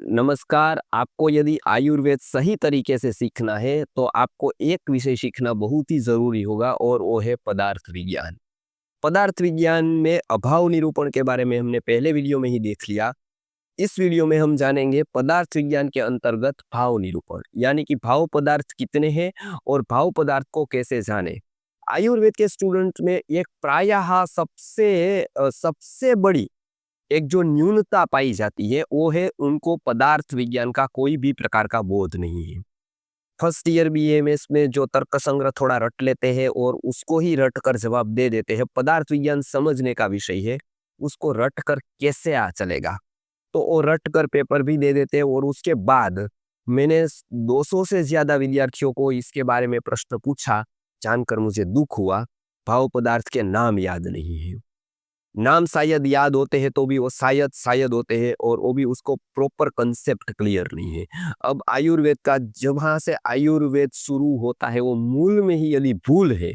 नमस्कार। आपको यदि आयुर्वेद सही तरीके से सीखना है तो आपको एक विषय सीखना बहुत ही ज़रूरी होगा और वो है पदार्थ विज्ञान। पदार्थ विज्ञान में अभाव निरूपण के बारे में हमने पहले वीडियो में ही देख लिया। इस वीडियो में हम जानेंगे पदार्थ विज्ञान के अंतर्गत भाव निरूपण, यानी कि भाव पदार्थ कितने हैं और भाव पदार्थ को कैसे जाने। आयुर्वेद के स्टूडेंट में एक प्रायः सबसे बड़ी एक जो न्यूनता पाई जाती है वो है उनको पदार्थ विज्ञान का कोई भी प्रकार का बोध नहीं है। फर्स्ट ईयर बीएमएस में जो तर्क संग्रह थोड़ा रट लेते हैं और उसको ही रट कर जवाब दे देते हैं, पदार्थ विज्ञान समझने का विषय है, उसको रट कर कैसे आ चलेगा। तो वो रट कर पेपर भी दे देते हैं और उसके बाद मैंने 200 से ज्यादा विद्यार्थियों को इसके बारे में प्रश्न पूछा, जानकर मुझे दुख हुआ, भाव पदार्थ के नाम याद नहीं है। नाम शायद याद होते हैं तो भी वो शायद शायद होते हैं और वो भी उसको प्रॉपर कंसेप्ट क्लियर नहीं है। अब आयुर्वेद का जहाँ से आयुर्वेद शुरू होता है वो मूल में ही यदि भूल है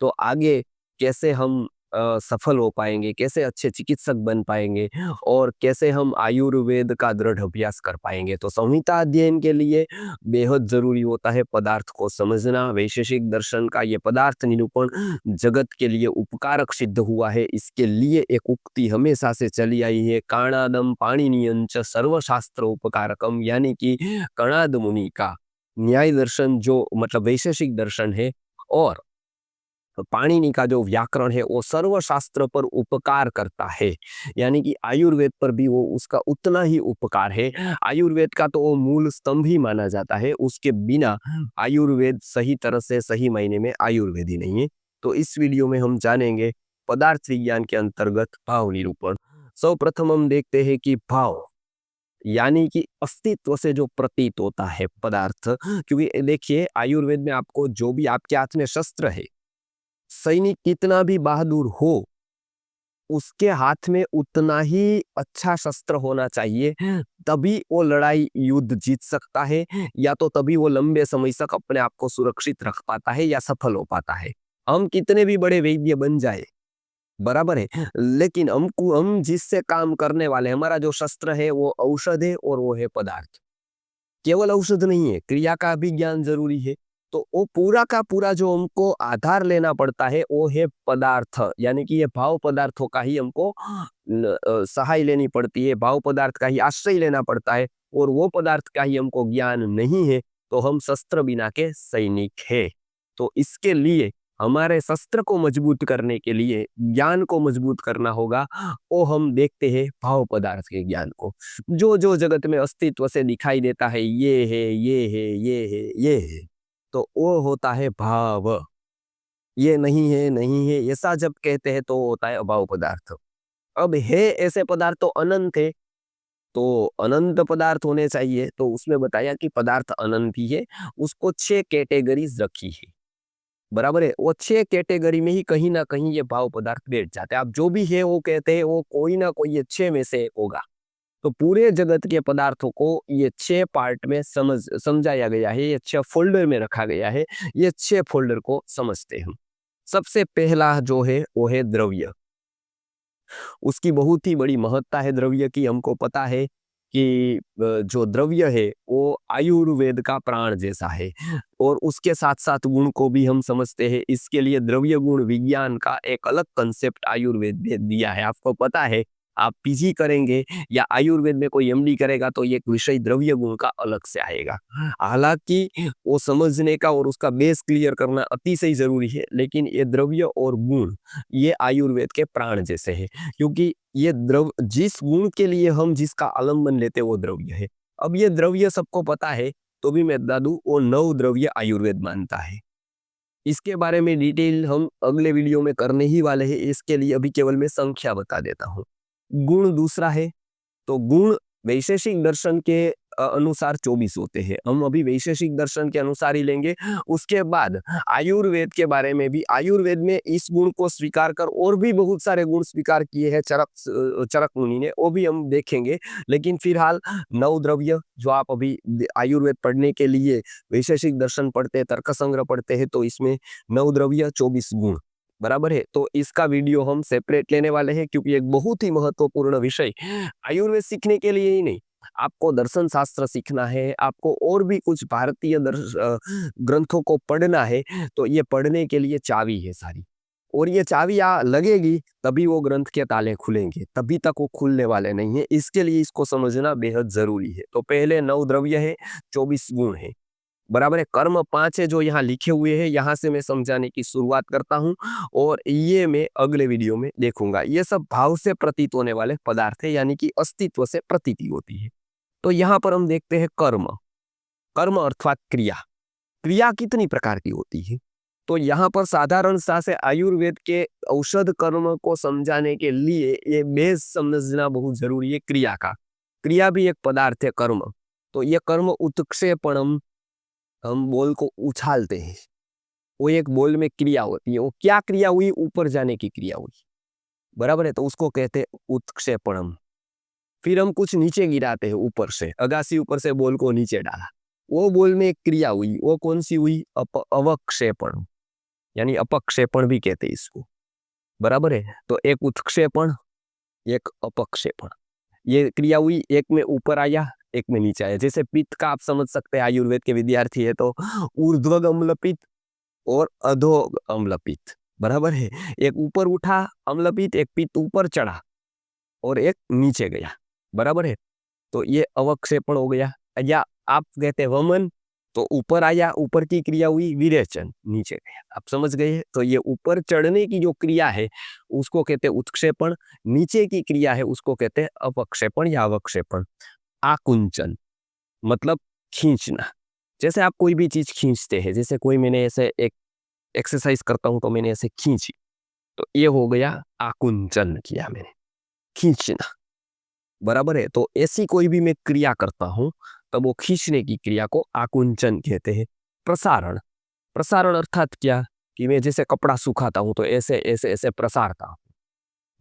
तो आगे कैसे हम सफल हो पाएंगे, कैसे अच्छे चिकित्सक बन पाएंगे और कैसे हम आयुर्वेद का दृढ़ अभ्यास कर पाएंगे। तो संहिता अध्ययन के लिए बेहद जरूरी होता है पदार्थ को समझना। वैशेषिक दर्शन का ये पदार्थ निरूपण जगत के लिए उपकारक सिद्ध हुआ है। इसके लिए एक उक्ति हमेशा से चली आई है, काणादम पाणिनियंच सर्वशास्त्र उपकारकम, यानी कि कणाद मुनि का न्याय दर्शन जो मतलब वैशेषिक दर्शन है और पाणिनि का जो व्याकरण है वो सर्वशास्त्र पर उपकार करता है, यानी कि आयुर्वेद पर भी वो उसका उतना ही उपकार है। आयुर्वेद का तो वो मूल स्तंभ ही माना जाता है, उसके बिना आयुर्वेद सही तरह से सही मायने में आयुर्वेद ही नहीं है। तो इस वीडियो में हम जानेंगे पदार्थ विज्ञान के अंतर्गत भाव निरूपण। सर्वप्रथम हम देखते हैं कि भाव यानी कि अस्तित्व से जो प्रतीत होता है पदार्थ, क्योंकि देखिए आयुर्वेद में आपको जो भी आपके हाथ में शस्त्र है, सैनिक कितना भी बहादुर हो उसके हाथ में उतना ही अच्छा शस्त्र होना चाहिए, तभी वो लड़ाई युद्ध जीत सकता है या तो तभी वो लंबे समय तक अपने आप को सुरक्षित रख पाता है या सफल हो पाता है। हम कितने भी बड़े वैद्य बन जाए, बराबर है, लेकिन हम जिससे काम करने वाले हमारा जो शस्त्र है वो औषध है और वो है पदार्थ। केवल औषध नहीं है, क्रिया का भी ज्ञान जरूरी है। तो वो पूरा का पूरा जो हमको आधार लेना पड़ता है वो है पदार्थ, यानी कि ये भाव पदार्थों का ही हमको सहाय लेनी पड़ती है, भाव पदार्थ का ही आश्रय लेना पड़ता है और वो पदार्थ का ही हमको ज्ञान नहीं है तो हम शस्त्र बिना के सैनिक है। तो इसके लिए हमारे शस्त्र को मजबूत करने के लिए ज्ञान को मजबूत करना होगा, वो हम देखते हैं भाव पदार्थ के ज्ञान को। जो जो जगत में अस्तित्व से दिखाई देता है, ये है, ये है, ये है, ये है, तो वो होता है भाव। ये नहीं है, नहीं है, ऐसा जब कहते हैं तो होता है अभाव पदार्थ। अब है ऐसे पदार्थ तो अनंत है, तो अनंत पदार्थ होने चाहिए, तो उसमें बताया कि पदार्थ अनंत ही है। उसको 6 कैटेगरीज रखी है, बराबर है। वो 6 कैटेगरी में ही कहीं ना कहीं ये भाव पदार्थ बैठ जाते हैं। आप जो भी है वो कहते हैं वो कोई ना कोई ये 6 में से एक होगा। तो पूरे जगत के पदार्थों को ये 6 पार्ट में समझाया गया है, ये 6 फोल्डर में रखा गया है। ये 6 फोल्डर को समझते हैं। सबसे पहला जो है वो है द्रव्य। उसकी बहुत ही बड़ी महत्ता है द्रव्य की। हमको पता है कि जो द्रव्य है वो आयुर्वेद का प्राण जैसा है और उसके साथ साथ गुण को भी हम समझते हैं। इसके लिए द्रव्य गुण विज्ञान का एक अलग कंसेप्ट आयुर्वेद ने दिया है। आपको पता है, आप पीजी करेंगे या आयुर्वेद में कोई एमडी करेगा तो ये विषय द्रव्य गुण का अलग से आएगा। हालांकि वो समझने का और उसका बेस क्लियर करना अतिशय जरूरी है, लेकिन ये द्रव्य और गुण ये आयुर्वेद के प्राण जैसे है, क्योंकि ये द्रव जिस गुण के लिए हम जिसका आलम्बन लेते वो द्रव्य है। अब ये द्रव्य सबको पता है तो भी मैं बता दूं वो 9 द्रव्य आयुर्वेद मानता है। इसके बारे में डिटेल हम अगले वीडियो में करने ही वाले हैं, इसके लिए अभी केवल मैं संख्या बता देता हूँ। गुण दूसरा है, तो गुण वैशेषिक दर्शन के अनुसार 24 होते हैं। हम अभी वैशेषिक दर्शन के अनुसार ही लेंगे। उसके बाद आयुर्वेद के बारे में भी, आयुर्वेद में इस गुण को स्वीकार कर और भी बहुत सारे गुण स्वीकार किए हैं चरक मुनि ने, वो भी हम देखेंगे। लेकिन फिलहाल 9 द्रव्य जो आप अभी आयुर्वेद पढ़ने के लिए वैशेषिक दर्शन पढ़ते हैं, तर्क संग्रह पढ़ते हैं, तो इसमें 9 द्रव्य 24 गुण, बराबर है। तो इसका वीडियो हम सेपरेट लेने वाले हैं क्योंकि एक बहुत ही महत्वपूर्ण विषय आयुर्वेद सीखने के लिए ही नहीं, आपको दर्शन शास्त्र सीखना है, आपको और भी कुछ भारतीय ग्रंथों को पढ़ना है, तो ये पढ़ने के लिए चाबी है सारी। और ये चाबी लगेगी तभी वो ग्रंथ के ताले खुलेंगे, तभी तक वो खुलने वाले नहीं है। इसके लिए इसको समझना बेहद जरूरी है। तो पहले 9 द्रव्य है, 24 गुण है, बराबर है। कर्म 5 है जो यहाँ लिखे हुए हैं, यहाँ से मैं समझाने की शुरुआत करता हूँ और ये मैं अगले वीडियो में देखूंगा। ये सब भाव से प्रतीत होने वाले पदार्थ है, यानी कि अस्तित्व से प्रतीति होती है। तो यहाँ पर हम देखते हैं कर्म। कर्म अर्थात क्रिया। क्रिया कितनी प्रकार की होती है? तो यहाँ पर साधारण सा से आयुर्वेद के औषध कर्म को समझाने के लिए ये बेस समझना बहुत जरूरी है क्रिया का। क्रिया भी एक पदार्थ है कर्म। तो ये कर्म उत्क्षेपणम, हम बोल को उछालते हैं, वो एक बोल में क्रिया होती है। वो क्या क्रिया हुई? ऊपर जाने की क्रिया हुई, बराबर है। तो उसको कहते हैं उत्क्षेपणम। फिर हम कुछ नीचे गिराते हैं ऊपर से, अगासी ऊपर से बोल को नीचे डाला, वो बोल में एक क्रिया हुई। वो कौन सी हुई? अवक्षेपण, यानी अपक्षेपण भी कहते हैं इसको, बराबर है। तो एक उत्क्षेपण, एक अपक्षेपण, ये क्रिया हुई। एक में ऊपर आया, एक में नीचे आया। जैसे पित्त का आप समझ सकते हैं, आयुर्वेद के विद्यार्थी है तो ऊर्ध्व अम्ल पित्त और अधो अम्ल पित्त, बराबर है। एक ऊपर उठा अम्ल पित्त, एक पित्त ऊपर चढ़ा और एक नीचे गया, बराबर है। तो ये अवक्षेपण हो गया। या आप कहते हैं वमन, तो ऊपर आया, ऊपर की क्रिया हुई। विरेचन, नीचे गया। आप समझ गए? तो ये ऊपर चढ़ने की जो क्रिया है उसको कहते हैं उत्क्षेपण, नीचे की क्रिया है उसको कहते हैं अपक्षेपण या अवक्षेपण। आकुंचन मतलब खींचना। जैसे आप कोई भी चीज खींचते हैं, जैसे कोई मैंने ऐसे एक एक्सरसाइज करता हूं तो मैंने ऐसे खींची, तो ये हो गया आकुंचन किया मैंने, खींचना, बराबर है। तो ऐसी कोई भी मैं क्रिया करता हूं तब वो खींचने की क्रिया को आकुंचन कहते हैं। प्रसारण, प्रसारण अर्थात क्या? कि मैं जैसे कपड़ा सुखाता हूं तो ऐसे ऐसे ऐसे प्रसारता हूं,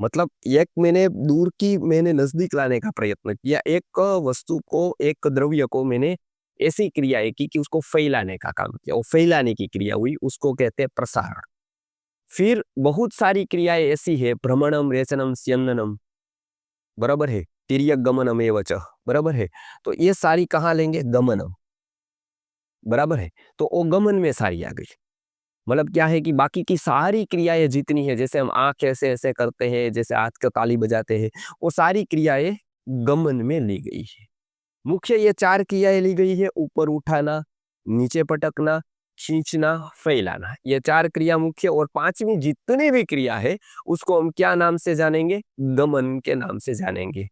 मतलब एक मैंने दूर की मैंने नजदीक लाने का प्रयत्न किया। एक वस्तु को, एक द्रव्य को मैंने ऐसी क्रिया की कि उसको फैलाने का काम किया, वो फैलाने की क्रिया हुई, उसको कहते हैं प्रसारण। फिर बहुत सारी क्रियाएं ऐसी है, भ्रमणम, रेचनम, स्यंदनम, बराबर है। तिर्यक गमनम एवच, बराबर है। तो ये सारी कहाँ लेंगे? गमनम, बराबर है। तो वो गमन में सारी आ गई। मतलब क्या है कि बाकी की सारी क्रियाएं जितनी है, जैसे हम आंख ऐसे ऐसे करते हैं, जैसे हाथ का ताली बजाते हैं, वो सारी क्रियाएं गमन में ली गई है। मुख्य ये 4 क्रियाएं ली गई है, ऊपर उठाना, नीचे पटकना, खींचना, फैलाना। ये 4 क्रिया मुख्य। और 5वीं जितनी भी क्रिया है उसको हम क्या नाम से जानेंगे? गमन के नाम से जानेंगे,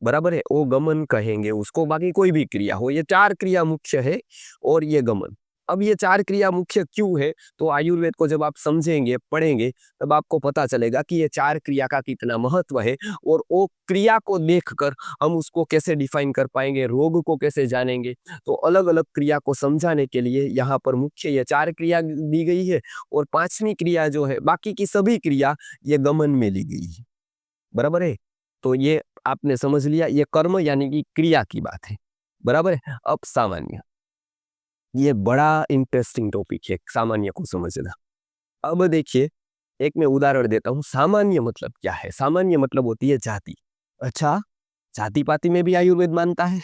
बराबर है। वो गमन कहेंगे उसको, बाकी कोई भी क्रिया हो। ये 4 क्रिया मुख्य है और ये गमन। अब ये 4 क्रिया मुख्य क्यों है? तो आयुर्वेद को जब आप समझेंगे, पढ़ेंगे, तब आपको पता चलेगा कि ये 4 क्रिया का कितना महत्व है। और वो क्रिया को देखकर हम उसको कैसे डिफाइन कर पाएंगे, रोग को कैसे जानेंगे। तो अलग अलग क्रिया को समझाने के लिए यहाँ पर मुख्य ये 4 क्रिया दी गई है। और 5वीं क्रिया जो है, बाकी की सभी क्रिया ये गमन में ली गई है, बराबर है। तो ये आपने समझ लिया, ये कर्म यानी कि क्रिया की बात है, बराबर है। अब सामान्य, ये बड़ा इंटरेस्टिंग टॉपिक है सामान्य को समझना। अब देखिए, एक मैं उदाहरण देता हूं। सामान्य मतलब क्या है? सामान्य मतलब होती है जाति। अच्छा, जाति पाति में भी आयुर्वेद मानता है?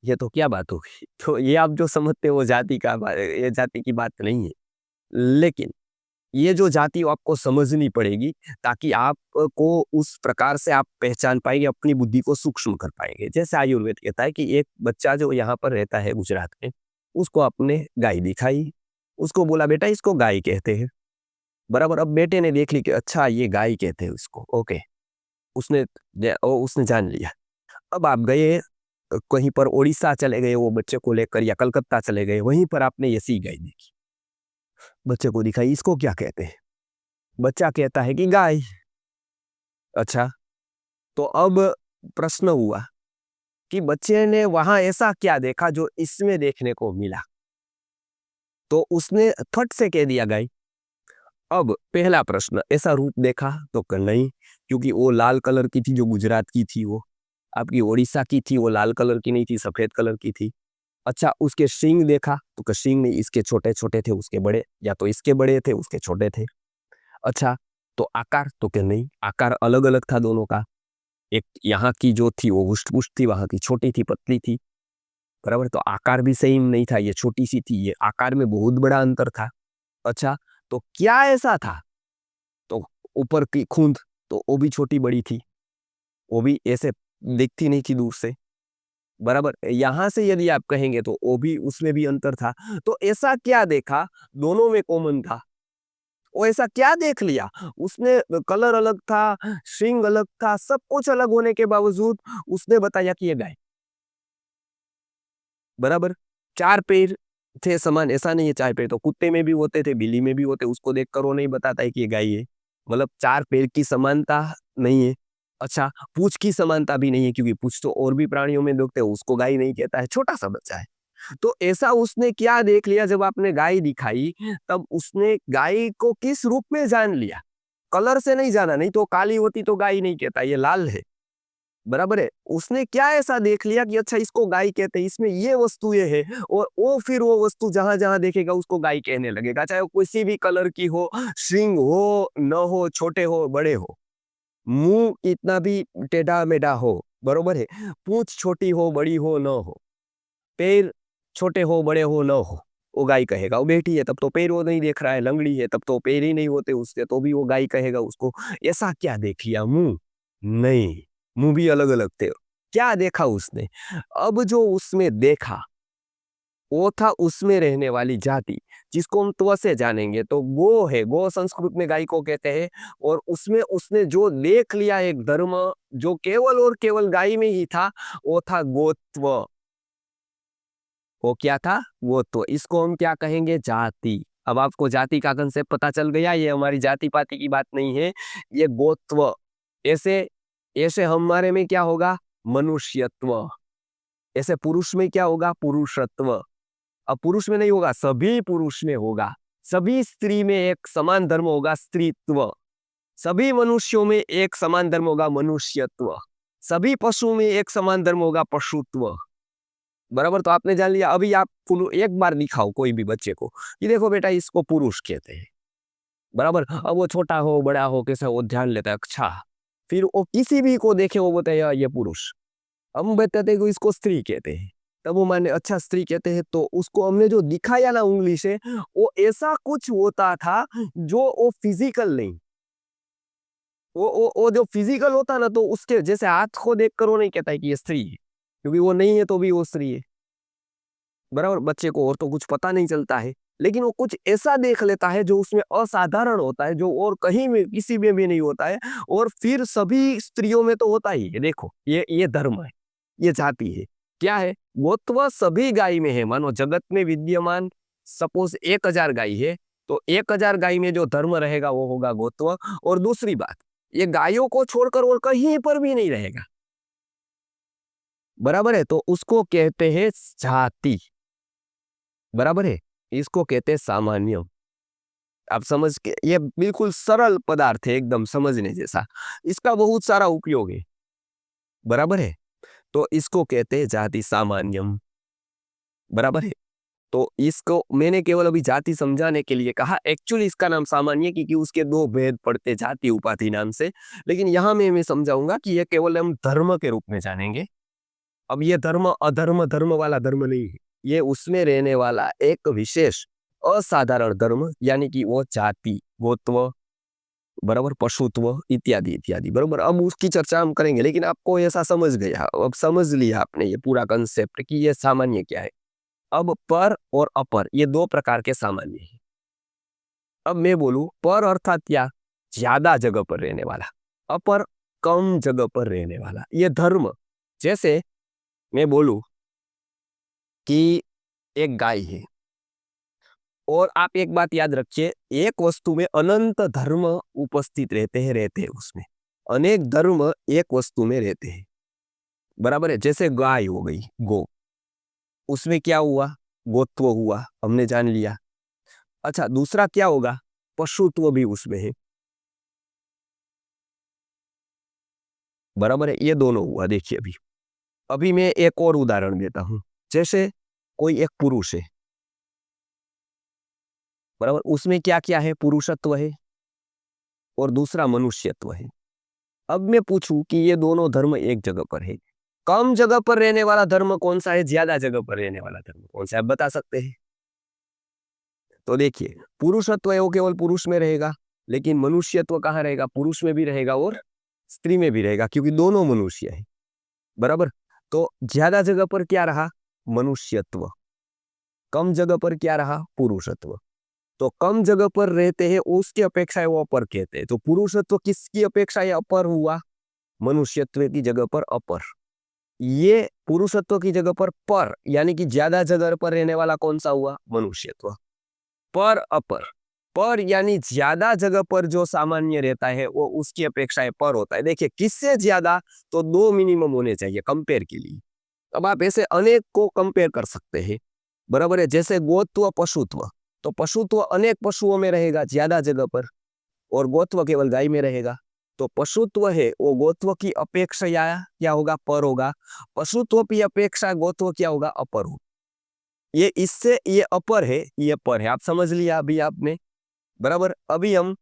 ये तो क्या बात होगी। तो ये आप जो समझते हो जाति का, ये जाति की बात नहीं है। लेकिन ये जो जाति हो आपको समझनी पड़ेगी, ताकि आप को उस प्रकार से आप पहचान पाएंगे, अपनी बुद्धि को सूक्ष्म कर पाएंगे। जैसे आयुर्वेद कहता है कि एक बच्चा जो यहाँ पर रहता है गुजरात में, उसको आपने गाय दिखाई, उसको बोला बेटा इसको गाय कहते हैं, बराबर। अब बेटे ने देख ली कि अच्छा ये गाय कहते हैं उसको, ओके, उसने उसने जान लिया। अब आप गए कहीं पर, उड़ीसा चले गए वो बच्चे को लेकर, या कलकत्ता चले गए, वहीं पर आपने ऐसी गाय देखी, बच्चे को दिखाई, इसको क्या कहते हैं? बच्चा कहता है कि गाय। अच्छा, तो अब प्रश्न हुआ कि बच्चे ने वहां ऐसा क्या देखा जो इसमें देखने को मिला, तो उसने फट से कह दिया गाय। अब पहला प्रश्न, ऐसा रूप देखा तो नहीं, क्योंकि वो लाल कलर की थी जो गुजरात की थी, वो आपकी उड़ीसा की थी, वो लाल कलर की नहीं थी, सफेद कलर की थी। अच्छा, उसके सींग देखा तो सींग नहीं, इसके छोटे छोटे थे उसके बड़े, या तो इसके बड़े थे उसके छोटे थे। अच्छा, तो आकार तो क्या नहीं, आकार अलग अलग था दोनों का। एक यहाँ की जो थी वो हुष्ट पुष्ट थी, वहां की छोटी थी, पतली थी। बराबर, तो आकार भी सेम नहीं था, ये छोटी सी थी, ये आकार में बहुत बड़ा अंतर था। अच्छा, तो क्या ऐसा था? तो ऊपर की खूंद, तो वो भी छोटी बड़ी थी, वो भी ऐसे दिखती नहीं थी दूर से। बराबर, यहां से यदि आप कहेंगे तो वो भी, उसमें भी अंतर था। तो ऐसा क्या देखा, दोनों में कॉमन था? वो ऐसा क्या देख लिया? उसने कलर अलग था, सींग अलग था, सब कुछ अलग होने के बावजूद उसने बताया कि ये गाय। बराबर, चार पैर थे समान, ऐसा नहीं है, चार पैर तो कुत्ते में भी होते थे, बिल्ली में भी होते, उसको देखकर वो नहीं बताता है कि ये गाय है। मतलब चार पैर की समानता नहीं है। अच्छा, पूंछ की समानता भी नहीं है, क्योंकि पूंछ तो और भी प्राणियों में देखते हैं, उसको गाय नहीं कहता है, छोटा सा बच्चा है। तो ऐसा उसने क्या देख लिया, जब आपने गाय दिखाई, तब उसने गाय को किस रूप में जान लिया? कलर से नहीं जाना, नहीं तो काली होती तो गाय नहीं कहता, ये लाल है। बराबर है, उसने क्या ऐसा देख लिया कि अच्छा इसको गाय कहते हैं, इसमें ये वस्तु ये है, और वो फिर वो वस्तु जहां जहां देखेगा उसको गाय कहने लगेगा, चाहे वो किसी भी कलर की हो, सिंग हो न हो, छोटे हो बड़े हो, मुंह कितना भी टेढ़ा मेढ़ा हो, बरोबर है, पूंछ छोटी हो बड़ी हो न हो, पैर छोटे हो बड़े हो न हो, वो गाय कहेगा। वो बेटी है तब तो पैर वो नहीं देख रहा है, लंगड़ी है तब तो पैर ही नहीं होते उसके, तो भी वो गाय कहेगा उसको। ऐसा क्या देख लिया? मुंह नहीं, मुंह भी अलग अलग थे। क्या देखा उसने? अब जो उसमें देखा वो था उसमें रहने वाली जाति, जिसको हम त्व से जानेंगे तो गो है, गो संस्कृत में गाय को कहते हैं। और उसमें उसने जो देख लिया एक धर्म, जो केवल और केवल गाय में ही था, वो था गोत्व। वो क्या था? वो तो इसको हम क्या कहेंगे? जाति। अब आपको जाति का कंसेप्ट पता चल गया, ये हमारी जाति पाति की बात नहीं है, ये गोत्व। ऐसे ऐसे हमारे में क्या होगा? मनुष्यत्व। ऐसे पुरुष में क्या होगा? पुरुषत्व। अब पुरुष में नहीं होगा, सभी पुरुष में होगा। सभी स्त्री में एक समान धर्म होगा, स्त्रीत्व। सभी मनुष्यों में एक समान धर्म होगा, मनुष्यत्व। सभी पशु में एक समान धर्म होगा, पशुत्व। बराबर, तो आपने जान लिया। अभी आप एक बार दिखाओ कोई भी बच्चे को कि देखो बेटा इसको पुरुष कहते हैं। बराबर, अब वो छोटा हो बड़ा हो कैसा, वो ध्यान लेता है। अच्छा, फिर वो किसी भी को देखे वो बताए यार ये पुरुष। हम बताते हैं कि इसको स्त्री कहते हैं, तब वो माने अच्छा स्त्री कहते हैं, तो उसको हमने जो दिखाया ना उंगली से, वो ऐसा कुछ होता था जो वो फिजिकल नहीं। वो जो फिजिकल होता ना, तो उसके जैसे हाथ को देखकर वो नहीं कहता है कि ये स्त्री है, क्योंकि वो नहीं है तो भी वो स्त्री है। बराबर, बच्चे को और तो कुछ पता नहीं चलता है, लेकिन वो कुछ ऐसा देख लेता है जो उसमें असाधारण होता है, जो और कहीं में किसी में भी नहीं होता है। और फिर सभी स्त्रियों में तो होता ही है। देखो ये धर्म है, ये जाति है। क्या है? गोत्व सभी गाय में है। मानो जगत में विद्यमान सपोज 1000 गाय है, तो 1000 गाय में जो धर्म रहेगा वो होगा गोत्व। और दूसरी बात, ये गायों को छोड़कर और कहीं पर भी नहीं रहेगा। बराबर है, तो उसको कहते हैं जाति। बराबर है, इसको कहते हैं सामान्य। आप समझ के, ये बिल्कुल सरल पदार्थ है, एकदम समझने जैसा। इसका बहुत सारा उपयोग है। बराबर है, तो इसको कहते हैं जाति सामान्यम। बराबर है, तो इसको मैंने केवल अभी जाति समझाने के लिए कहा, एक्चुअली इसका नाम सामान्य क्योंकि उसके दो भेद पड़ते जाति उपाधि नाम से। लेकिन यहां मैं समझाऊंगा कि ये केवल हम धर्म के रूप में जानेंगे। अब ये धर्म अधर्म धर्म वाला धर्म नहीं है, ये उसमें रहने वाला एक विशेष असाधारण धर्म, यानी कि वो जाति, गोत्व, बराबर, पशुत्व इत्यादि इत्यादि। बराबर, अब उसकी चर्चा हम करेंगे, लेकिन आपको ऐसा समझ गया, अब समझ लिया आपने ये पूरा कंसेप्ट कि ये सामान्य क्या है। अब पर और अपर ये दो प्रकार के सामान्य हैं। अब मैं बोलूं पर अर्थात क्या? ज्यादा जगह पर रहने वाला। अपर, कम जगह पर रहने वाला, ये धर्म। जैसे मैं बोलूं कि एक गाय है, और आप एक बात याद रखिए, एक वस्तु में अनंत धर्म उपस्थित रहते हैं उसमें। अनेक धर्म एक वस्तु में रहते हैं। बराबर है, जैसे गाय हो गई, गो, उसमें क्या हुआ? गोत्व हुआ, हमने जान लिया। अच्छा, दूसरा क्या होगा? पशुत्व भी उसमें है। बराबर है, ये दोनों हुआ। देखिए अभी अभी मैं एक और उदाहरण देता हूं। जैसे कोई एक पुरुष है, बराबर, उसमें क्या क्या है? पुरुषत्व है और दूसरा मनुष्यत्व है। अब मैं पूछूं कि ये दोनों धर्म एक जगह पर है, कम जगह पर रहने वाला धर्म कौन सा है, ज्यादा जगह पर रहने वाला धर्म कौन सा है, आप बता सकते हैं? तो देखिए, पुरुषत्व है वो केवल पुरुष में रहेगा, लेकिन मनुष्यत्व कहाँ रहेगा, पुरुष में भी रहेगा और स्त्री में भी रहेगा, क्योंकि दोनों मनुष्य है, बराबर। तो ज्यादा जगह पर क्या रहा, मनुष्यत्व, कम जगह पर क्या रहा, पुरुषत्व। तो कम जगह पर रहते हैं उसकी अपेक्षा है वो अपर कहते हैं, तो पुरुषत्व किसकी अपेक्षा है अपर हुआ, मनुष्यत्व की जगह पर अपर। ये पुरुषत्व की जगह पर यानी कि ज्यादा जगह पर रहने वाला कौन सा हुआ, मनुष्यत्व। पर अपर, पर यानी ज्यादा जगह पर जो सामान्य रहता है वो उसकी अपेक्षा पर होता है। देखिए किससे ज्यादा, तो दो मिनिमम होने चाहिए कंपेयर के लिए। अब आप ऐसे अनेक को कंपेयर कर सकते हैं, बराबर है। जैसे गोत्व पशुत्व, तो पशुत्व अनेक पशुओं में रहेगा ज्यादा जगह पर, और गोत्व केवल गाय में रहेगा। तो पशुत्व है वो गोत्व की अपेक्षा क्या होगा, पर होगा। पशुत्व की अपेक्षा गोत्व क्या होगा, अपर हो। ये इससे ये अपर है, ये पर है, आप समझ लिया अभी आपने, बराबर। अभी हम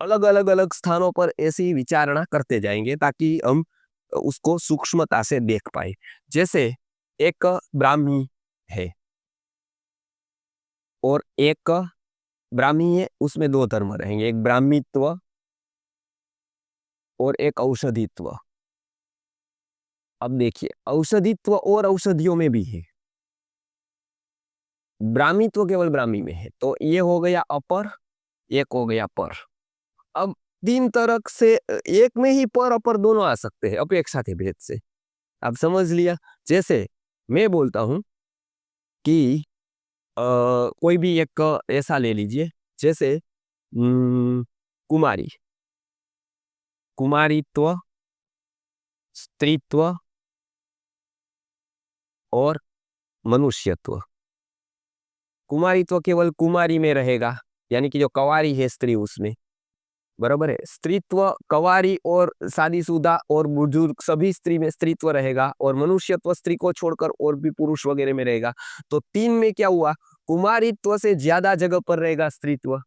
अलग अलग अलग स्थानों पर ऐसी विचारणा करते जाएंगे ताकि हम उसको सूक्ष्मता से देख पाए। जैसे एक ब्राह्मी है और एक ब्राह्मी है, उसमें दो धर्म रहेंगे, एक ब्राह्मीत्व और एक औषधित्व। अब देखिए औषधित्व और औषधियों में भी है, ब्राह्मीत्व केवल ब्राह्मी में है, तो ये हो गया अपर, एक हो गया पर। अब तीन तरह से एक में ही पर अपर दोनों आ सकते हैं अपेक्षा के भेद से, आप समझ लिया। जैसे मैं बोलता हूं कि कोई भी एक ऐसा ले लीजिए, जैसे कुमारी, कुमारीत्व, स्त्रीत्व और मनुष्यत्व। कुमारीत्व केवल कुमारी में रहेगा, यानी कि जो कंवारी है स्त्री उसमें, बराबर है। स्त्रीत्व कंवारी और शादीशुदा और बुजुर्ग सभी स्त्री में स्त्रीत्व रहेगा, और मनुष्यत्व स्त्री को छोड़कर और भी पुरुष वगैरह में रहेगा। तो तीन में क्या हुआ, कुमारीत्व से ज्यादा जगह पर रहेगा स्त्रीत्व,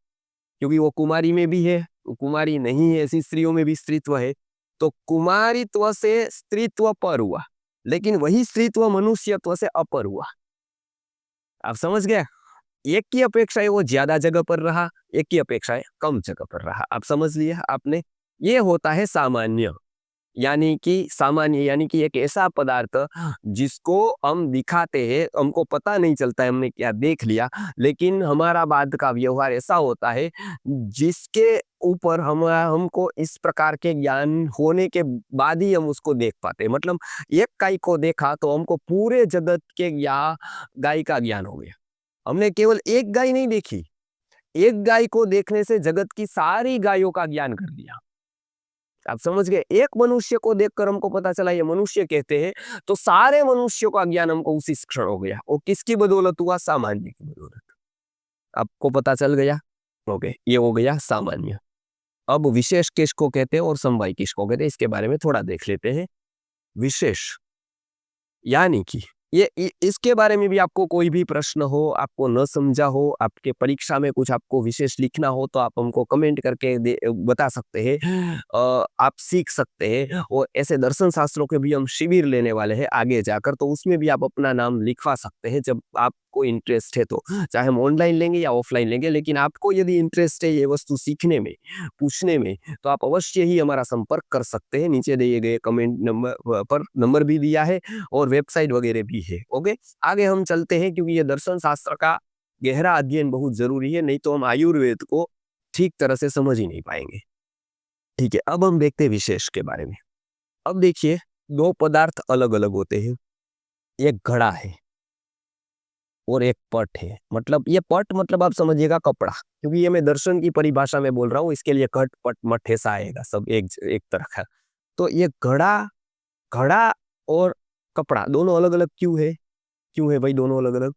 क्योंकि वो कुमारी में भी है, वो कुमारी नहीं है ऐसी स्त्रियों में भी स्त्रीत्व है। तो कुमारीत्व से स्त्रीत्व पर हुआ, लेकिन वही स्त्रीत्व मनुष्यत्व से अपर हुआ, आप समझ गए। एक की अपेक्षा है वो ज्यादा जगह पर रहा, एक की अपेक्षा है कम जगह पर रहा, आप समझ लिया आपने। ये होता है सामान्य, यानी कि एक ऐसा पदार्थ जिसको हम दिखाते हैं, हमको पता नहीं चलता है हमने क्या देख लिया, लेकिन हमारा बाद का व्यवहार ऐसा होता है जिसके ऊपर हमको इस प्रकार के ज्ञान होने के बाद ही हम उसको देख पाते हैं। मतलब एक गाय को देखा तो हमको पूरे जगत के गाय का ज्ञान हो गया। हमने केवल एक गाय नहीं देखी, एक गाय को देखने से जगत की सारी गायों का ज्ञान कर लिया, आप समझ गए। एक मनुष्य को देखकर हमको पता चला ये मनुष्य कहते हैं, तो सारे मनुष्यों का ज्ञान हमको उसी क्षण हो गया। और किसकी बदौलत हुआ, सामान्य की बदौलत। आपको पता चल गया, ओके, ये हो गया सामान्य। अब विशेष किसको कहते हैं और समवाय किसको कहते हैं, इसके बारे में थोड़ा देख लेते हैं। विशेष यानी कि इसके बारे में भी आपको कोई भी प्रश्न हो, आपको न समझा हो, आपके परीक्षा में कुछ आपको विशेष लिखना हो, तो आप हमको कमेंट करके बता सकते हैं। आप सीख सकते हैं। और ऐसे दर्शन शास्त्रों के भी हम शिविर लेने वाले हैं आगे जाकर, तो उसमें भी आप अपना नाम लिखवा सकते हैं जब आपको इंटरेस्ट है तो। चाहे हम ऑनलाइन लेंगे या ऑफलाइन लेंगे, लेकिन आपको यदि इंटरेस्ट है ये वस्तु सीखने में, पूछने में, तो आप अवश्य ही हमारा संपर्क कर सकते हैं। नीचे दिए गए कमेंट नंबर पर नंबर भी दिया है और वेबसाइट वगैरह भी है। ओके, आगे हम चलते हैं, क्योंकि ये दर्शन शास्त्र का गहरा अध्ययन बहुत जरूरी है, नहीं तो हम आयुर्वेद को ठीक तरह से समझ ही नहीं पाएंगे। ठीक है, अब हम देखते हैं विशेष के बारे में। अब देखिए, दो पदार्थ अलग अलग होते हैं, एक घड़ा है और एक पट है। मतलब ये पट मतलब आप समझिएगा कपड़ा, क्योंकि ये मैं दर्शन की परिभाषा में बोल रहा हूँ, इसके लिए घट पट मठ ऐसा आएगा, सब एक एक तरह का। तो ये घड़ा, घड़ा और कपड़ा दोनों अलग अलग क्यों है, क्यों है भाई दोनों अलग अलग,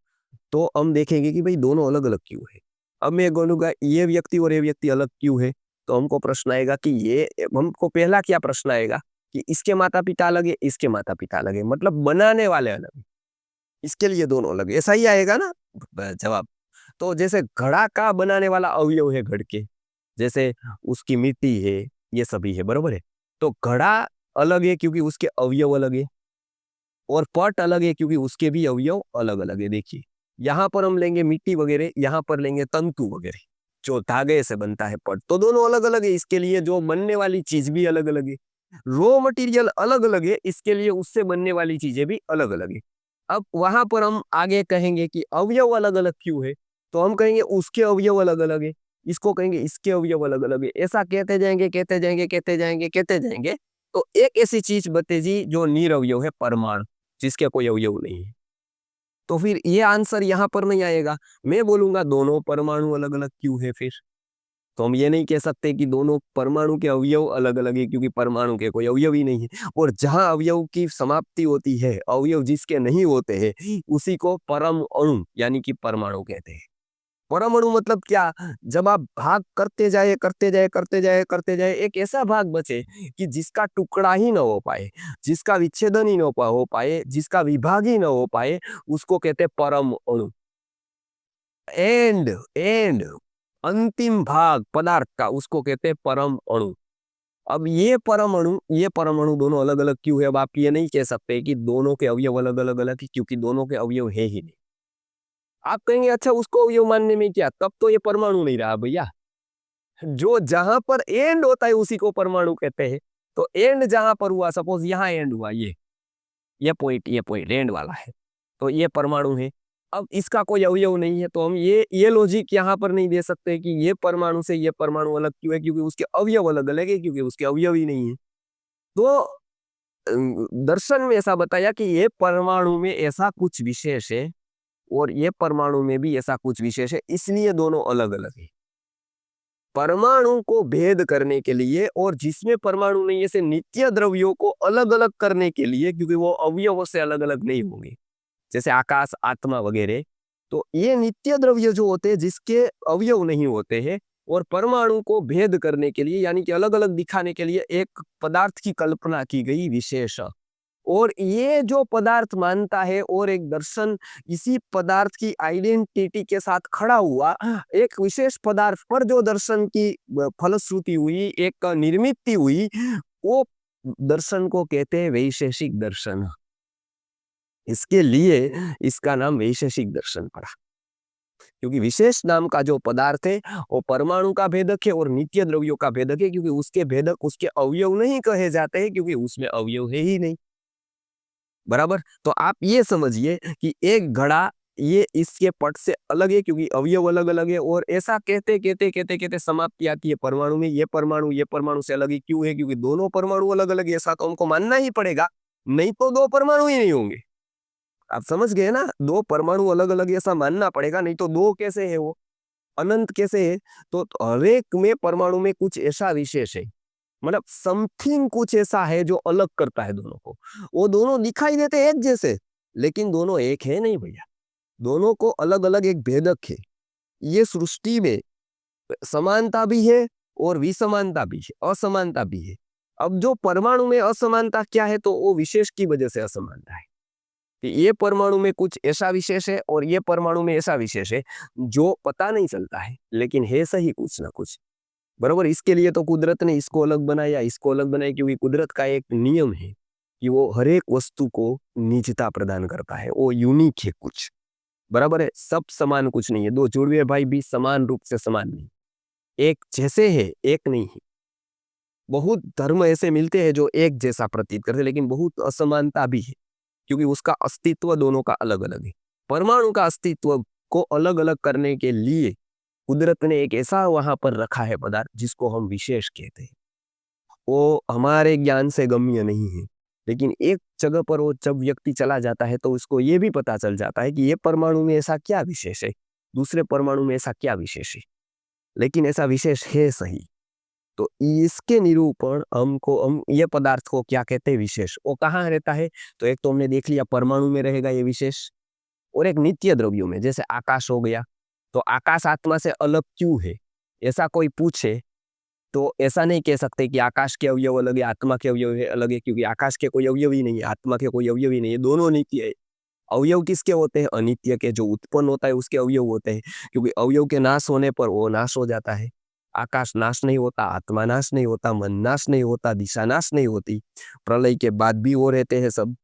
तो हम देखेंगे कि भाई दोनों अलग अलग क्यों है। अब मैं बोलूंगा ये व्यक्ति और ये व्यक्ति अलग क्यों है, तो हमको प्रश्न आएगा कि ये, हमको पहला क्या प्रश्न आएगा कि इसके माता पिता अलग है, इसके माता पिता अलग है, मतलब बनाने वाले अलग है, इसके लिए दोनों अलग है, ऐसा ही आएगा ना जवाब। तो जैसे घड़ा का बनाने वाला अवयव है घड़ के, जैसे उसकी मिट्टी है, ये सभी है, बरोबर है। तो घड़ा अलग है क्योंकि उसके अवयव अलग है, और पट अलग है क्योंकि उसके भी अवयव अलग अलग है। देखिए, यहाँ पर हम लेंगे मिट्टी वगैरह, यहाँ पर लेंगे तंतु वगैरह, जो धागे से बनता है पट, तो दोनों अलग अलग है। इसके लिए जो बनने वाली चीज भी अलग अलग है, रॉ मटेरियल अलग अलग है, इसके लिए उससे बनने वाली चीजें भी अलग अलग है। अब वहां पर हम आगे कहेंगे कि अवयव अलग अलग क्यों है, तो हम कहेंगे उसके अवयव अलग अलग है, इसको कहेंगे इसके अवयव अलग अलग है। ऐसा कहते जाएंगे कहते जाएंगे कहते जाएंगे कहते जाएंगे, तो एक ऐसी चीज बतेगी जो निरअवयव है, परमाणु, जिसके कोई अवयव नहीं है। तो फिर ये आंसर यहाँ पर नहीं आएगा। मैं बोलूंगा दोनों परमाणु अलग अलग क्यों है फिर, तो हम ये नहीं कह सकते कि दोनों परमाणु के अवयव अलग अलग है, क्योंकि परमाणु के कोई अवयव ही नहीं है। और जहां अवयव की समाप्ति होती है, अवयव जिसके नहीं होते हैं, उसी को परम अणु यानी कि परमाणु कहते हैं। परमाणु मतलब क्या, जब आप भाग करते जाए करते जाए करते जाए करते जाए, एक ऐसा भाग बचे कि जिसका टुकड़ा ही न हो पाए, जिसका विच्छेदन ही न हो पाए, जिसका विभाग ही न हो पाए, उसको कहते हैं परम अणु। एंड एंड अंतिम भाग पदार्थ का, उसको कहते हैं परम अणु। अब ये परमाणु दोनों अलग अलग क्यों है, अब आप ये नहीं कह सकते कि दोनों के अवयव अलग अलग अलग है, क्योंकि दोनों के अवयव है ही नहीं। आप कहेंगे अच्छा उसको अवयव मानने में क्या, तब तो ये परमाणु नहीं रहा भैया। जो जहां पर एंड होता है उसी को परमाणु कहते हैं। तो एंड जहां पर हुआ, सपोज यहाँ एंड हुआ, ये पॉइंट एंड वाला है, तो ये परमाणु है। अब इसका कोई अवयव नहीं है, तो हम ये लॉजिक यहाँ पर नहीं दे सकते कि ये परमाणु से ये परमाणु अलग क्यों है, क्योंकि उसके अवयव अलग अलग है, क्योंकि उसके अवयव ही नहीं है। तो दर्शन में ऐसा बताया कि ये परमाणु में ऐसा कुछ विशेष है, और ये परमाणु में भी ऐसा कुछ विशेष है, इसलिए दोनों अलग अलग है। परमाणु को भेद करने के लिए, और जिसमें परमाणु नहीं है से नित्य द्रव्यों को अलग अलग करने के लिए, क्योंकि वो अवयवों से अलग अलग नहीं होंगे, जैसे आकाश, आत्मा वगैरह। तो ये नित्य द्रव्य जो होते हैं, जिसके अवयव नहीं होते हैं, और परमाणु को भेद करने के लिए, यानी कि अलग अलग दिखाने के लिए, एक पदार्थ की कल्पना की गई विशेष। और ये जो पदार्थ मानता है, और एक दर्शन इसी पदार्थ की आइडेंटिटी के साथ खड़ा हुआ, एक विशेष पदार्थ पर जो दर्शन की फलश्रुति हुई, एक निर्मित हुई, वो दर्शन को कहते हैं वैशेषिक दर्शन। इसके लिए इसका नाम वैशेषिक दर्शन पड़ा, क्योंकि विशेष नाम का जो पदार्थ है वो परमाणु का भेदक है और नित्य द्रव्यों का भेदक है, क्योंकि उसके भेदक उसके अवयव नहीं कहे जाते हैं, क्योंकि उसमें अवयव है ही नहीं। बराबर। तो आप ये समझिए कि एक घड़ा ये इसके पट से अलग है, क्योंकि अवयव अलग अलग है, और ऐसा कहते कहते कहते कहते समाप्ति आती है परमाणु में। ये परमाणु से अलग ही क्यों है, क्योंकि दोनों परमाणु अलग अलग है, ऐसा तो हमको मानना ही पड़ेगा, नहीं तो दो परमाणु ही नहीं होंगे। आप समझ गए ना, दो परमाणु अलग अलग ऐसा मानना पड़ेगा, नहीं तो दो कैसे है, वो अनंत कैसे है। तो हर एक में परमाणु में कुछ ऐसा विशेष है, मतलब समथिंग कुछ ऐसा है जो अलग करता है दोनों को। वो दोनों दिखाई देते हैं एक जैसे, लेकिन दोनों एक है नहीं भैया, दोनों को अलग अलग एक भेदक है। ये सृष्टि में समानता भी है और विसमानता भी है, असमानता भी है। अब जो परमाणु में असमानता क्या है, तो वो विशेष की वजह से असमानता है, कि ये परमाणु में कुछ ऐसा विशेष है और ये परमाणु में ऐसा विशेष है, जो पता नहीं चलता है, लेकिन है सही कुछ ना कुछ। बरोबर। इसके लिए तो कुदरत ने इसको अलग बनाया, इसको अलग बनाया, क्योंकि कुदरत का एक नियम है कि वो हर एक वस्तु को निजता प्रदान करता है, वो यूनिक है कुछ। बराबर है, सब समान कुछ नहीं है, दो जुड़वे भाई भी समान रूप से समान नहीं, एक जैसे है एक नहीं है। बहुत धर्म ऐसे मिलते हैं जो एक जैसा प्रतीत करते हैं, लेकिन बहुत असमानता भी है, क्योंकि उसका अस्तित्व दोनों का अलग अलग है। परमाणु का अस्तित्व को अलग अलग करने के लिए कुदरत ने एक ऐसा वहां पर रखा है पदार्थ, जिसको हम विशेष कहते हैं। वो हमारे ज्ञान से गम्य नहीं है, लेकिन एक जगह पर वो जब व्यक्ति चला जाता है, तो उसको ये भी पता चल जाता है कि ये परमाणु में ऐसा क्या विशेष है, दूसरे परमाणु में ऐसा क्या विशेष है, लेकिन ऐसा विशेष है सही। तो इसके निरूपण हम ये पदार्थ को क्या कहते हैं, विशेष। वो कहाँ रहता है, तो एक तो हमने देख लिया परमाणु में रहेगा ये विशेष, और एक नित्य द्रव्यों में, जैसे आकाश हो गया। तो आकाश आत्मा से अलग क्यों है, ऐसा कोई पूछे तो ऐसा नहीं कह सकते कि आकाश के अवयव अलग है, आत्मा के अवयव है अलग है, क्योंकि आकाश के कोई अवयव ही नहीं है, आत्मा के कोई अवयव ही नहीं है, दोनों नित्य है। अवयव किसके होते हैं, अनित्य के, जो उत्पन्न होता है उसके अवयव होते हैं, क्योंकि अवयव के नाश होने पर वो नाश हो जाता है। आकाश नाश नहीं होता, आत्मा नाश नहीं होता, मन नाश नहीं होता, दिशा नाश नहीं होती, प्रलय के बाद भी वो रहते हैं सब,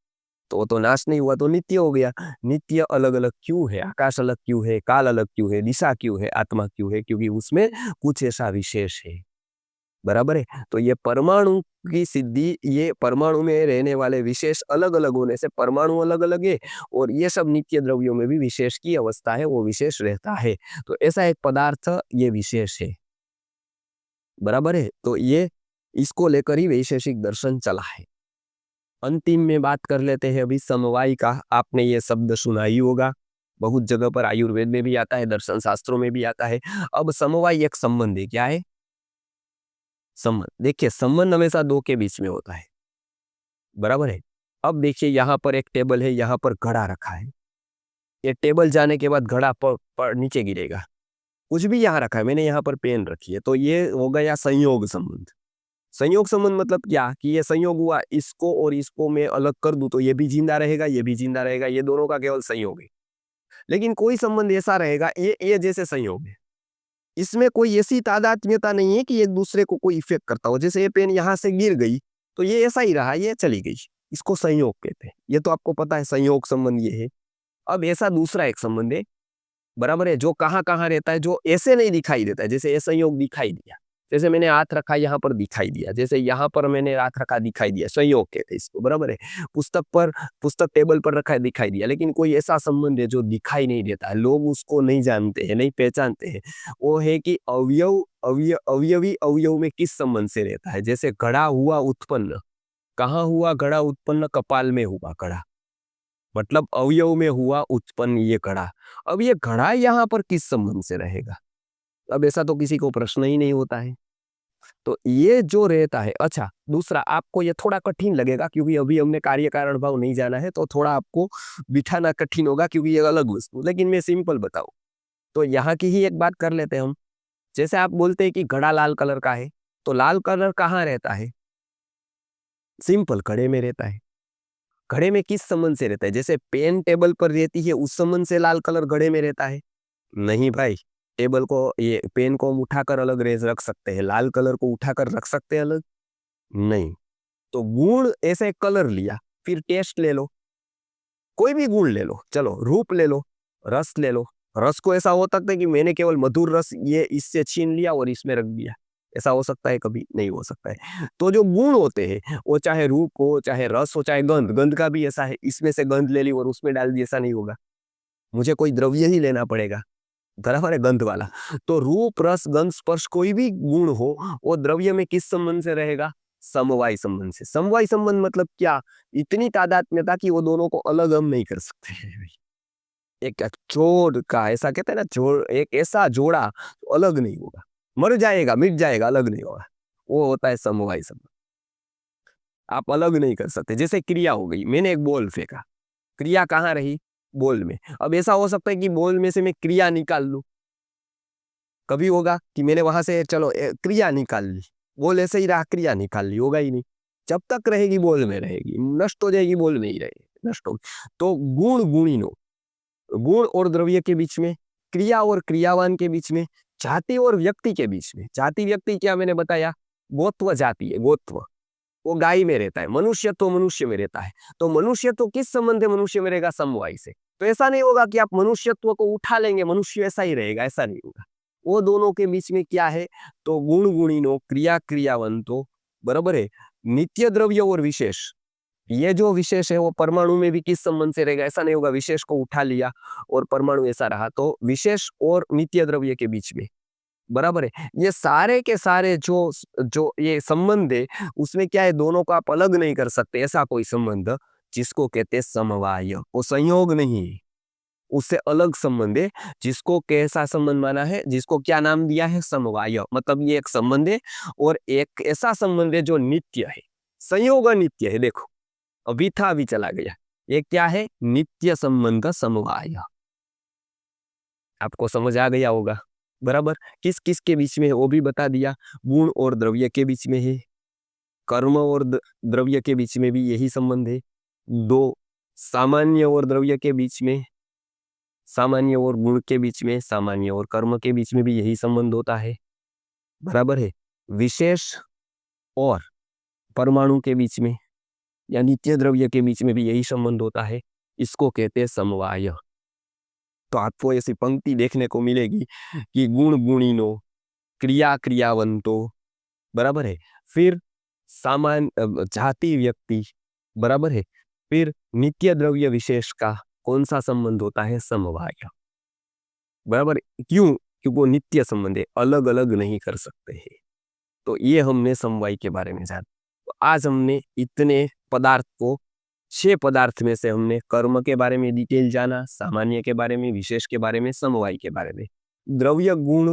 तो वो तो नाश नहीं हुआ तो नित्य हो गया। नित्य अलग अलग क्यों है, आकाश अलग क्यों है, काल अलग क्यों है, दिशा क्यों है, आत्मा क्यों है, क्योंकि उसमें कुछ ऐसा विशेष है। बराबर है। तो ये परमाणु की सिद्धि, ये परमाणु में रहने वाले विशेष अलग अलग होने से परमाणु अलग अलग है, और ये सब नित्य द्रव्यों में भी विशेष की अवस्था है, वो विशेष रहता है। तो ऐसा एक पदार्थ ये विशेष है। बराबर है। तो ये इसको लेकर ही वैशेषिक दर्शन चला है। अंतिम में बात कर लेते हैं अभी समवाय का। आपने ये शब्द सुना ही होगा, बहुत जगह पर आयुर्वेद में भी आता है, दर्शन शास्त्रों में भी आता है। अब समवाय एक संबंध है, क्या है? संबंध। देखिए, संबंध हमेशा दो के बीच में होता है। बराबर है। अब देखिए, यहाँ पर एक टेबल है, यहाँ पर घड़ा रखा है। ये टेबल जाने के बाद घड़ा पर नीचे गिरेगा। कुछ भी यहाँ रखा है, मैंने यहाँ पर पेन रखी है, तो ये हो गया संयोग संबंध। संयोग संबंध मतलब क्या, कि ये संयोग हुआ, इसको और इसको मैं अलग कर दूं तो ये भी जिंदा रहेगा, ये भी जिंदा रहेगा, ये दोनों का केवल संयोग है। लेकिन कोई संबंध ऐसा रहेगा, ये जैसे संयोग है, इसमें कोई ऐसी तादात्म्यता नहीं है कि एक दूसरे को कोई इफेक्ट करता हो। जैसे ये पेन यहाँ से गिर गई तो ये ऐसा ही रहा, ये चली गई, इसको संयोग कहते हैं। ये तो आपको पता है, संयोग संबंध ये है। अब ऐसा दूसरा एक संबंध है, बराबर है, जो कहाँ कहाँ रहता है, जो ऐसे नहीं दिखाई देता है। जैसे ये संयोग दिखाई दिया, जैसे मैंने हाथ रखा यहाँ पर दिखाई दिया, जैसे यहाँ पर मैंने हाथ रखा दिखाई दिया, संयोग कहते हैं इसको। बराबर है। पुस्तक टेबल पर रखा है, दिखाई दिया। लेकिन कोई ऐसा संबंध है जो दिखाई नहीं देता है, लोग उसको नहीं जानते हैं, नहीं पहचानते हैं। वो है कि अवयवी अवयव में किस संबंध से रहता है। जैसे घड़ा हुआ उत्पन्न, कहाँ हुआ घड़ा उत्पन्न? कपाल में हुआ घड़ा, मतलब अवयव में हुआ उत्पन्न ये घड़ा। अब ये घड़ा यहाँ पर किस संबंध से रहेगा? अब ऐसा तो किसी को प्रश्न ही नहीं होता है। तो ये जो रहता है। अच्छा, दूसरा, आपको ये थोड़ा कठिन लगेगा क्योंकि अभी हमने कार्य कारण भाव नहीं जाना है, तो थोड़ा आपको बिठाना कठिन होगा क्योंकि ये अलग वस्तु, लेकिन मैं सिंपल बताऊं तो यहाँ की ही एक बात कर लेते हैं हम। जैसे आप बोलते हैं कि घड़ा लाल कलर का है, तो लाल कलर कहाँ रहता है? सिंपल, घड़े में रहता है। घड़े में किस संबंध से रहता है? जैसे पेन टेबल पर रहती है, उस संबंध से लाल कलर घड़े में रहता है? नहीं भाई। टेबल को, ये पेन को हम उठाकर अलग रेज रख सकते हैं, लाल कलर को उठाकर रख सकते हैं अलग? नहीं। तो गुण ऐसे कलर लिया, फिर टेस्ट ले लो, कोई भी गुण ले लो, चलो रूप ले लो, रस ले लो। रस को ऐसा हो सकता है कि मैंने केवल मधुर रस ये इससे छीन लिया और इसमें रख दिया, ऐसा हो सकता है? कभी नहीं हो सकता है। तो जो गुण होते हैं, वो चाहे रूप हो, चाहे रस हो, चाहे गंध, गंध का भी ऐसा है, इसमें से गंध ले ली और उसमें डाल दी, ऐसा नहीं होगा। मुझे कोई द्रव्य ही लेना पड़ेगा, बराबर है, गंध वाला। तो रूप रस गंध स्पर्श कोई भी गुण हो, वो द्रव्य में किस संबंध से रहेगा? समवाय संबंध से। समवाय संबंध मतलब क्या? इतनी तादात्म्यता कि वो दोनों को अलग हम नहीं कर सकते हैं। एक जोड़ का, ऐसा कहते हैं ना, जोड़, एक ऐसा जोड़ा तो अलग नहीं होगा, मर जाएगा मिट जाएगा, अलग नहीं होगा। वो होता है समवाय संबंध। आप अलग नहीं कर सकते। जैसे क्रिया हो गई, मैंने एक बॉल फेंका, क्रिया कहाँ रही? बॉल में। अब ऐसा हो सकता है कि बॉल में से मैं क्रिया निकाल लूं, कभी होगा कि मैंने वहां से चलो क्रिया निकाल ली, बोल ऐसे ही रहा, क्रिया निकाल ली, होगा ही नहीं। जब तक रहेगी बोल में रहेगी, नष्ट हो जाएगी बोल में ही रहेगी, नष्ट होगी। तो गुण गुणिनो, गुण और द्रव्य के बीच में, क्रिया और क्रियावान के बीच में, जाति और व्यक्ति के बीच में। जाति व्यक्ति क्या मैंने बताया? गोत्व जाति है, गोत्व वो गाय में रहता है, मनुष्य तो मनुष्य में रहता है। तो मनुष्य तो किस संबंध है मनुष्य में रहेगा? समवाय से। तो ऐसा नहीं होगा कि आप मनुष्यत्व को उठा लेंगे, मनुष्य ऐसा ही रहेगा, ऐसा नहीं होगा। वो दोनों के बीच में क्या है? तो गुण गुणिनो, क्रिया क्रियावंतो, बराबर है। नित्य द्रव्य और विशेष, ये जो विशेष है वो परमाणु में भी किस संबंध से रहेगा? ऐसा नहीं होगा विशेष को उठा लिया और परमाणु ऐसा रहा, तो विशेष और नित्य द्रव्य के बीच में, बराबर है। ये सारे के सारे जो जो ये संबंध है, उसमें क्या है, दोनों को आप अलग नहीं कर सकते, ऐसा कोई संबंध जिसको कहते हैं समवाय। वो संयोग नहीं है, उससे अलग संबंध है, जिसको कैसा संबंध माना है, जिसको क्या नाम दिया है? समवाय। मतलब ये एक संबंध है और एक ऐसा संबंध है जो नित्य है। संयोग नित्य है, देखो अभी था अभी चला गया। ये क्या है? नित्य संबंध समवाय। आपको समझ आ गया होगा, बराबर। किस किस के बीच में है वो भी बता दिया। गुण और द्रव्य के बीच में है, कर्म और द्रव्य के बीच में भी यही संबंध है। दो, सामान्य और द्रव्य के बीच में, सामान्य और गुण के बीच में, सामान्य और कर्म के बीच में भी यही संबंध होता है। बराबर है। विशेष और परमाणु के बीच में या नित्य द्रव्य के बीच में भी यही संबंध होता है, इसको कहते हैं समवाय। तो आपको ऐसी पंक्ति देखने को मिलेगी कि गुण गुणिनो, क्रिया क्रियावंतो, बराबर है। फिर जाति व्यक्ति, बराबर है। फिर नित्य द्रव्य विशेष का कौन सा संबंध होता है, समवाय, बराबर। क्यों? क्योंकि वो नित्य संबंध है, अलग अलग नहीं कर सकते हैं। तो ये हमने समवाय के बारे में जाना। तो आज हमने इतने पदार्थ को, 6 पदार्थ में से हमने कर्म के बारे में डिटेल जाना, सामान्य के बारे में, विशेष के बारे में, समवाय के बारे में। द्रव्य गुण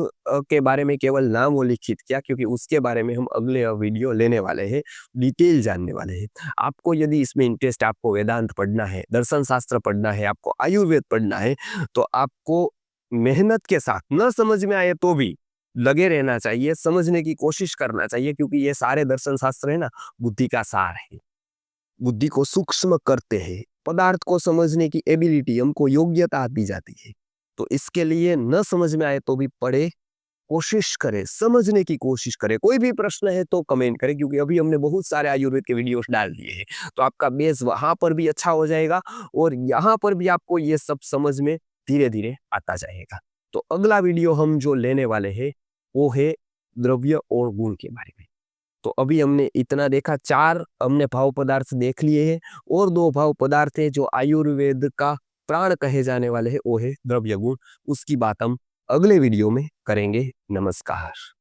के बारे में केवल नाम उल्लिखित किया, क्योंकि उसके बारे में हम अगले वीडियो लेने वाले हैं, डिटेल जानने वाले हैं। आपको यदि इसमें इंटरेस्ट, आपको वेदांत पढ़ना है, दर्शन शास्त्र पढ़ना है, आपको आयुर्वेद पढ़ना है, तो आपको मेहनत के साथ, न समझ में आए तो भी लगे रहना चाहिए, समझने की कोशिश करना चाहिए, क्योंकि ये सारे दर्शन शास्त्र है ना, बुद्धि का सार है। बुद्धि को सूक्ष्म करते हैं, पदार्थ को समझने की एबिलिटी, हमको योग्यता आती जाती है। तो इसके लिए न समझ में आए तो भी पढ़े, कोशिश करें, समझने की कोशिश करें। कोई भी प्रश्न है तो कमेंट करें, क्योंकि अभी हमने बहुत सारे आयुर्वेद के वीडियोस डाल दिए हैं, तो आपका बेस वहां पर भी अच्छा हो जाएगा और यहाँ पर भी आपको ये सब समझ में धीरे धीरे आता जाएगा। तो अगला वीडियो हम जो लेने वाले हैं वो है द्रव्य और गुण के बारे में। तो अभी हमने इतना देखा, 4 हमने भाव पदार्थ देख लिए हैं, और 2 भाव पदार्थ है जो आयुर्वेद का प्राण कहे जाने वाले हैं, वो है द्रव्य गुण। उसकी बात हम अगले वीडियो में करेंगे। नमस्कार।